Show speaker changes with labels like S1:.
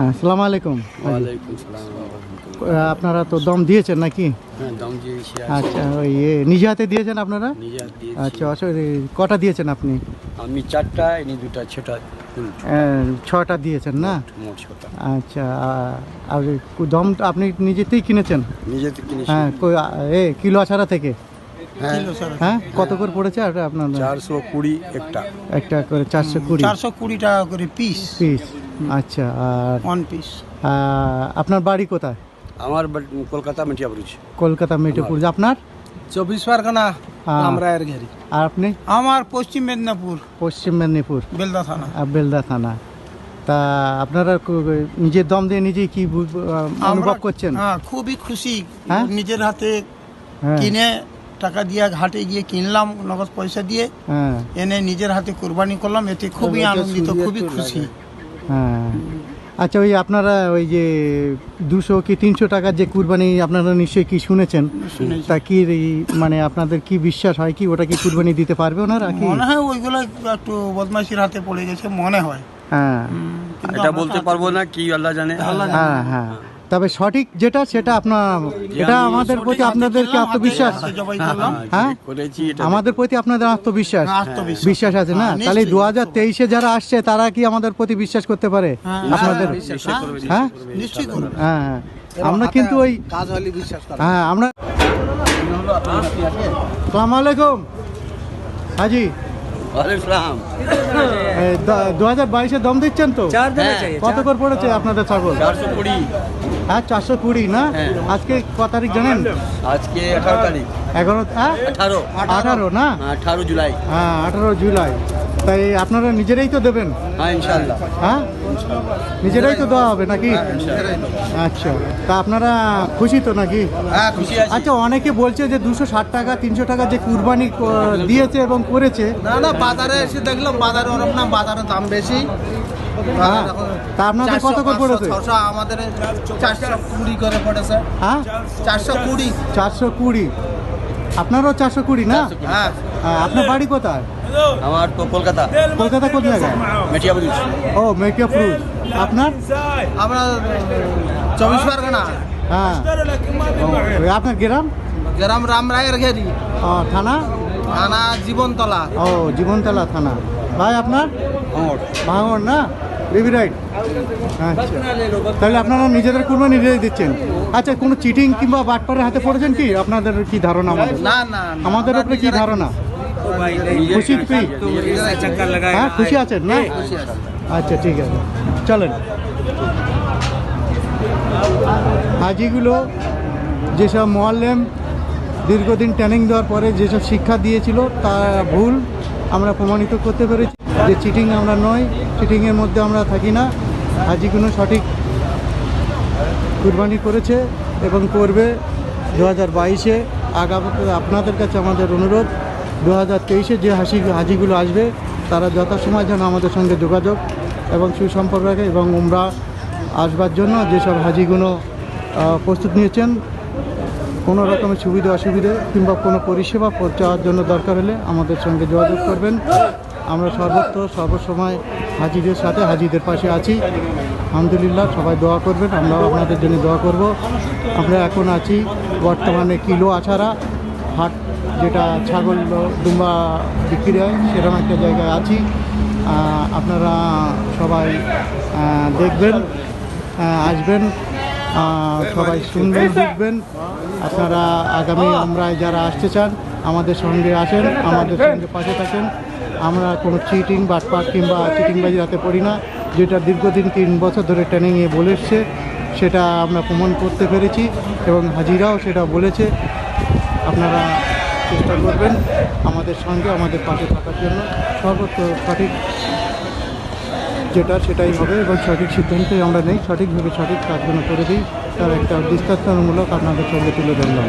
S1: আসসালামু আলাইকুম।
S2: ওয়ালাইকুম সালাম।
S1: আপনারা তো দম দিয়েছেন নাকি?
S2: হ্যাঁ, দম দিয়েছি।
S1: আচ্ছা, ওই নিজে হাতে দিয়েছেন আপনারা?
S2: নিজে হাত দিয়েছি।
S1: আচ্ছা, কটা দিয়েছেন আপনি?
S2: আমি 4টা, ইনি 2টা, 6টা,
S1: 6টা দিয়েছেন না?
S2: মোট 6টা।
S1: আচ্ছা, আর দম আপনি নিজেতেই কিনেছেন?
S2: নিজেতে কিনেছি।
S1: হ্যাঁ, কিলো আছাড়া থেকে?
S2: হ্যাঁ,
S1: হ্যাঁ, কত করে পড়েছে আর আপনার?
S2: 420 একটা।
S1: একটা করে 420?
S3: 420 টাকা করে পিস।
S1: পিস। আচ্ছা, আর
S3: ওয়ান পিস।
S1: আপনার বাড়ি কোথায়?
S2: আমার কলকাতা মেটিয়াবুরুজ।
S1: কলকাতা মেটিয়াপুর। আপনার?
S3: 24 পরগনা, রামরায়ের ঘেরি।
S1: আর আপনি?
S3: আমার পশ্চিম মেদিনীপুর,
S1: পশ্চিম মেদিনীপুর,
S3: বেলদা থানা।
S1: বেলদা থানা। তা আপনারা নিজের দম দিয়ে নিজেই কি অনুভব করছেন?
S3: হ্যাঁ, খুবই খুশি।
S1: হ্যাঁ?
S3: নিজের হাতে
S1: হ্যাঁ,
S3: কিনে টাকা দিয়ে হাটে গিয়ে কিনলাম, নগদ পয়সা দিয়ে
S1: হ্যাঁ,
S3: এনে নিজের হাতে কোরবানি করলাম। এতে খুবই আনন্দিত, খুবই খুশি।
S1: হ্যাঁ। আচ্ছা, ওই আপনারা ওই যে 200 কি 300 টাকার যে কুরবানি আপনারা নিশ্চয়ই কি শুনেছেন?
S3: শুনেছি।
S1: তা কি মানে আপনাদের কি বিশ্বাস হয় কি ওটা কি কুরবানি দিতে পারবে ওনারা কি?
S3: মনে হয় ওইগুলো একটু বদমাইশির হাতে পড়ে গেছে মনে হয়।
S1: হ্যাঁ,
S3: কিন্তু
S2: এটা
S3: আমরা
S2: বলতে
S3: তো
S2: পারবো না, কি আল্লাহ জানে।
S1: হ্যাঁ, হ্যাঁ। তবে সঠিক যেটা সেটা আপনার, এটা আমাদের প্রতি আপনাদের কি আত্মবিশ্বাস?
S3: হাতে জবাই করলাম।
S1: হ্যাঁ,
S2: করেছি এটা।
S1: আমাদের প্রতি আপনাদের আত্মবিশ্বাস
S3: আত্মবিশ্বাস।
S1: বিশ্বাস আছে না?
S3: হ্যাঁ,
S1: তাহলে
S3: নিশ্চয়ই।
S1: 2023-এ যারা আসছে তারা কি আমাদের প্রতি বিশ্বাস করতে পারে
S3: হ্যাঁ,
S1: আপনাদের?
S2: বিশ্বাস করবে, বিশ্বাস
S1: হ্যাঁ,
S2: করবে।
S3: নিশ্চয়ই করবে।
S1: হ্যাঁ, হ্যাঁ। আমরা কিন্তু ওই
S3: কাজ হলে বিশ্বাস করে।
S1: হ্যাঁ আমরা। আসসালামু আলাইকুম হাজি।
S2: ওয়ালাইকুম সালাম।
S1: 2022-এ দম দিচ্ছেন তো? কত করে পড়েছে আপনাদের ছাগল?
S2: 420।
S1: হ্যাঁ, 420 না?
S2: হ্যাঁ।
S1: আজকে ক তারিখ জানেন?
S2: আজকে 18 তারিখ। 18
S1: 18 না?
S2: 18 জুলাই।
S1: হ্যাঁ, 18 জুলাই। তাই আপনারা নিজেরাই তো দেবেন?
S2: হ্যাঁ, ইনশাআল্লাহ।
S1: হ্যাঁ, নিজেরাই তো দেওয়া হবে নাকি? আচ্ছা, তা আপনারা খুশি তো নাকি?
S2: হ্যাঁ, খুশি আছি।
S1: আচ্ছা, অনেকে বলছে যে 260 টাকা 300 টাকা যে কুরবানি দিয়েছে এবং করেছে।
S3: না, বাজারে এসে দেখলাম বাজারে ওরকম না, বাজারে দাম বেশি।
S1: হ্যাঁ, তা আপনাদের কত করে পড়েছে?
S3: আমাদের 420 করে পড়েছে।
S1: হ্যাঁ,
S3: 420।
S1: 420। আপনারও 420 না?
S3: হ্যাঁ,
S1: আপনার বাড়ি কোথায়?
S2: আমার তো কলকাতা
S1: কলকাতা কোন জায়গায়?
S2: মেটিয়াবুরুজ।
S1: ও, মেটিয়াপুর। আপনার?
S3: আমরা 24 পরগনা,
S1: হ্যাঁ। ও, আপনার গ্রাম?
S3: গ্রাম রামরায়ের ঘেরি,
S1: থানা?
S3: থানা জীবনতলা।
S1: ও, জীবনতলা থানা। ভাই আপনার? ভাঙড় না? Baby right. আচ্ছা, তাহলে আপনারা নিজেদের কুরবানি নিজেই দিচ্ছেন। আচ্ছা, কোনো চিটিং কিংবা বাটপারের হাতে পড়েছেন কি? আপনাদের কি ধারণা? আমাদের
S3: না,
S1: আমাদের উপরে কি ধারণা? খুশি কি? হ্যাঁ, খুশি আছেন না? আচ্ছা, ঠিক আছে, চলেন। হাজিগুলো যেসব মোয়াল্লেম দীর্ঘদিন ট্রেনিং দেওয়ার পরে যেসব শিক্ষা দিয়েছিল তা ভুল আমরা প্রমাণিত করতে পেরেছি যে চিটিং আমরা নই, চিটিংয়ের মধ্যে আমরা থাকি না। হাজিগুলো সঠিক কুরবানি করেছে এবং করবে 2022-এ। আগামী আপনাদের কাছে আমাদের অনুরোধ, 2023-এ যে হাজিগুলো আসবে তারা যথাসময় যেন আমাদের সঙ্গে যোগাযোগ এবং সুসম্পর্ক রাখে এবং উমরা আসবার জন্য যেসব হাজিগুলো প্রস্তুত নিয়েছেন, কোনো রকমের সুবিধা অসুবিধে কিংবা কোনো পরিষেবা চাওয়ার জন্য দরকার হলে আমাদের সঙ্গে যোগাযোগ করবেন। আমরা সর্বত্র সর্বসময় হাজিদের সাথে, হাজিদের পাশে আছি। আলহামদুলিল্লাহ, সবাই দোয়া করবেন, আমরাও আপনাদের জন্য দোয়া করব। আমরা এখন আছি বর্তমানে কিলো আছাড়া হাট, যেটা ছাগল দুম্বা বিক্রি হয়, সেরকম একটা জায়গায় আছি। আপনারা সবাই দেখবেন, আসবেন, সবাই শুনবেন, দেখবেন। আপনারা আগামী আমরায় যারা আসতে চান আমাদের সঙ্গে আসেন, আমাদের সঙ্গে পাশে থাকেন। আমরা কোনো চিটিং বাটপাট কিংবা চিটিংবাজি হাতে পড়ি না। যেটা দীর্ঘদিন 3 বছর ধরে ট্রেনিংয়ে বলে এসছে সেটা আমরা প্রমাণ করতে পেরেছি এবং হাজিরাও সেটা বলেছে। আপনারা চেষ্টা করবেন আমাদের সঙ্গে, আমাদের পাশে থাকার জন্য। সর্বত্র সঠিক যেটা সেটাই হবে এবং সঠিক সিদ্ধান্তই আমরা নেই, সঠিকভাবে সঠিক কাজগুলো করে দিই। তার একটা দৃষ্টান্তমূলক আপনাদের সঙ্গে তুলে ধরলাম।